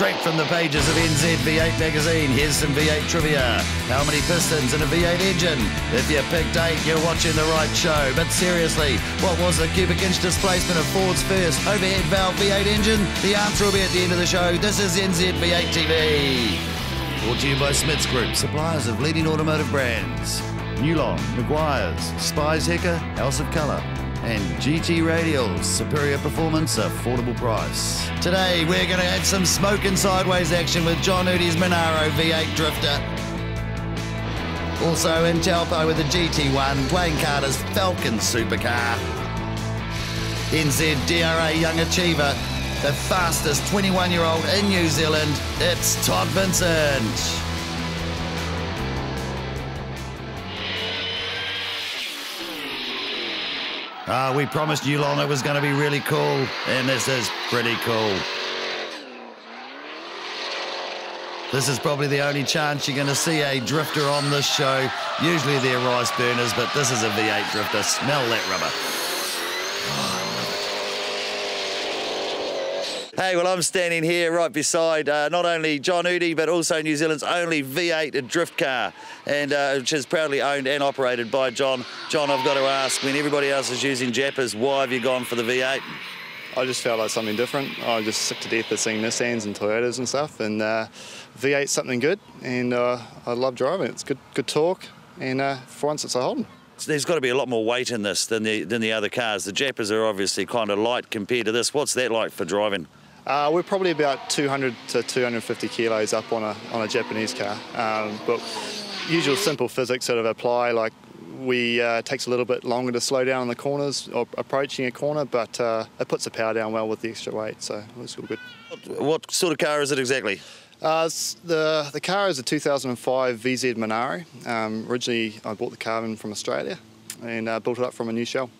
Straight from the pages of NZV8 magazine, here's some V8 trivia. How many pistons in a V8 engine? If you picked 8, you're watching the right show. But seriously, what was the cubic inch displacement of Ford's first overhead valve V8 engine? The answer will be at the end of the show. This is NZV8TV. Brought to you by Smiths Group, suppliers of leading automotive brands. Newlon, Maguire's, Spies Hecker, House of Colour, and GT Radials, superior performance, affordable price. Today we're going to add some smoking sideways action with Jonny Udys Monaro V8 Drifter. Also in Taupo with the GT1, Dwayne Carter's Falcon Supercar. NZDRA Young Achiever, the fastest 21-year-old in New Zealand, it's Todd Vincent. We promised you long it was going to be really cool, and this is pretty cool. This is probably the only chance you're going to see a drifter on this show. Usually they're rice burners, but this is a V8 drifter. Smell that rubber. Hey, well, I'm standing here right beside not only Jonny Udys, but also New Zealand's only V8 drift car, and which is proudly owned and operated by John. John, I've got to ask, when everybody else is using Jappers, why have you gone for the V8? I just felt like something different. I'm just sick to death of seeing Nissans and Toyotas and stuff, and V8's something good, and I love driving it. It's good torque, and for once it's a Holden. There's got to be a lot more weight in this than the other cars. The Jappers are obviously kind of light compared to this. What's that like for driving? We're probably about 200 to 250 kilos up on a Japanese car, but usual simple physics sort of apply. Like it takes a little bit longer to slow down in the corners or approaching a corner, but it puts the power down well with the extra weight, so it's all good. What sort of car is it exactly? The car is a 2005 VZ Monaro. Originally, I bought the car in from Australia and built it up from a new shell.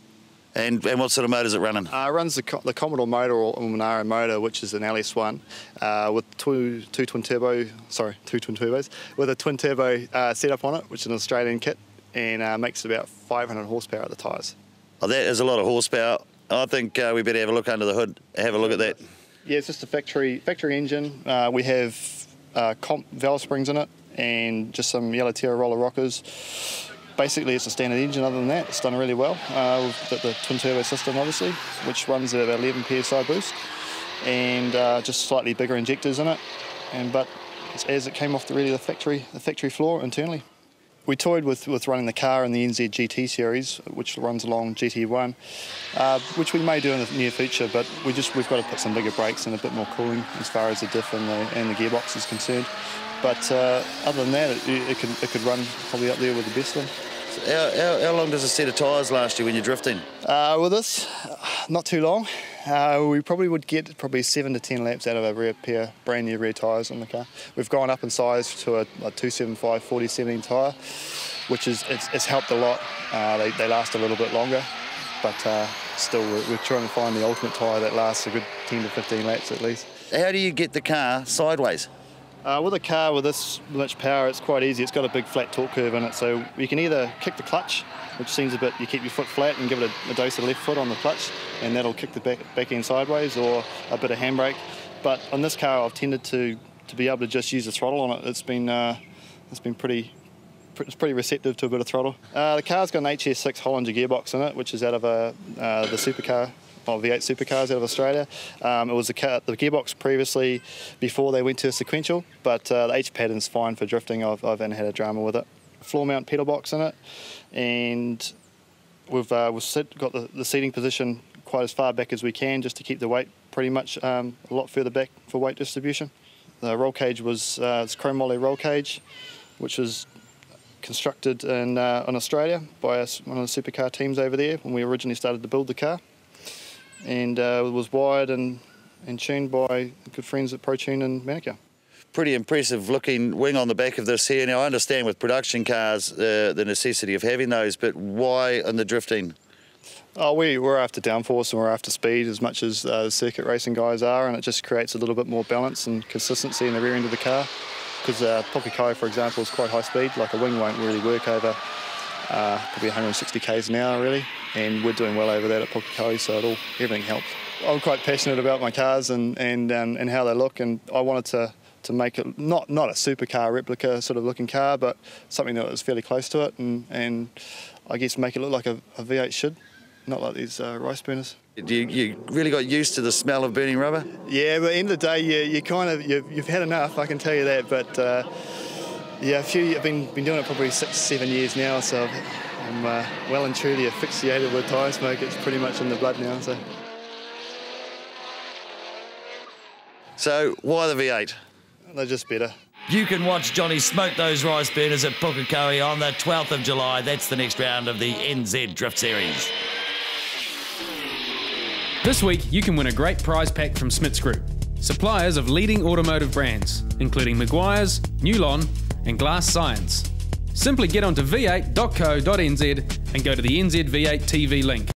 And what sort of motor is it running? It runs the Commodore motor or Monaro motor, which is an LS1 with two twin turbos with a twin turbo setup on it, which is an Australian kit, and makes about 500 horsepower at the tyres. Oh, that is a lot of horsepower. I think we better have a look under the hood, have a look at that. Yeah, it's just a factory engine. We have comp valve springs in it and just some Yellow Terra roller rockers. Basically, it's a standard engine. Other than that, it's done really well. With the twin turbo system, obviously, which runs at about 11 psi boost, and just slightly bigger injectors in it. But as it came off the factory floor internally. We toyed with running the car in the NZGT series, which runs along GT1, which we may do in the near future. But we've got to put some bigger brakes and a bit more cooling as far as the diff and the gearbox is concerned. But other than that, it could run probably up there with the best of them. How long does a set of tyres last you when you're drifting? With this, not too long. We probably would get 7 to 10 laps out of a rear pair, brand new rear tyres on the car. We've gone up in size to a 275 40/17 tyre, which it's helped a lot. They last a little bit longer, but still we're trying to find the ultimate tyre that lasts a good 10 to 15 laps at least. How do you get the car sideways? With a car with this much power, it's quite easy. It's got a big flat torque curve in it, so you can either kick the clutch, which seems a bit, you keep your foot flat and give it a dose of left foot on the clutch, and that'll kick the back end sideways, or a bit of handbrake. But on this car, I've tended to be able to just use the throttle on it. It's been pretty receptive to a bit of throttle. The car's got an HS6 Hollinger gearbox in it, which is out of the Supercar. V8 Supercars out of Australia. It was the gearbox previously before they went to a sequential, but the H pattern's fine for drifting. I haven't had a drama with it. Floor mount pedal box in it, and we've got the seating position quite as far back as we can, just to keep the weight pretty much a lot further back for weight distribution. The roll cage was it's chrome moly roll cage, which was constructed in Australia by one of the supercar teams over there when we originally started to build the car. And it was wired and tuned by good friends at ProTune in Manukau. Pretty impressive looking wing on the back of this here. Now I understand with production cars the necessity of having those, but why in the drifting? Oh, we're after downforce and we're after speed as much as the circuit racing guys are, and it just creates a little bit more balance and consistency in the rear end of the car. Because Pokekai, for example, is quite high speed. Like a wing won't really work over probably 160 k's an hour really. and we're doing well over that at Pukekohe, so everything helps. I'm quite passionate about my cars and how they look, and I wanted to make it not a supercar replica sort of looking car, but something that was fairly close to it, and I guess make it look like a V8 should, not like these rice burners. You really got used to the smell of burning rubber? Yeah, but at the end of the day, you've had enough, I can tell you that. But yeah, I've been doing it probably 6-7 years now, so I'm well and truly asphyxiated with tyre smoke. It's pretty much in the blood now. So why the V8? They're just better. You can watch Jonny smoke those rice burners at Pukekohe on the 12th of July. That's the next round of the NZ Drift Series. This week, you can win a great prize pack from Smits Group, suppliers of leading automotive brands, including Maguire's, Newlon, and Glass Science. Simply get onto v8.co.nz and go to the NZV8TV link.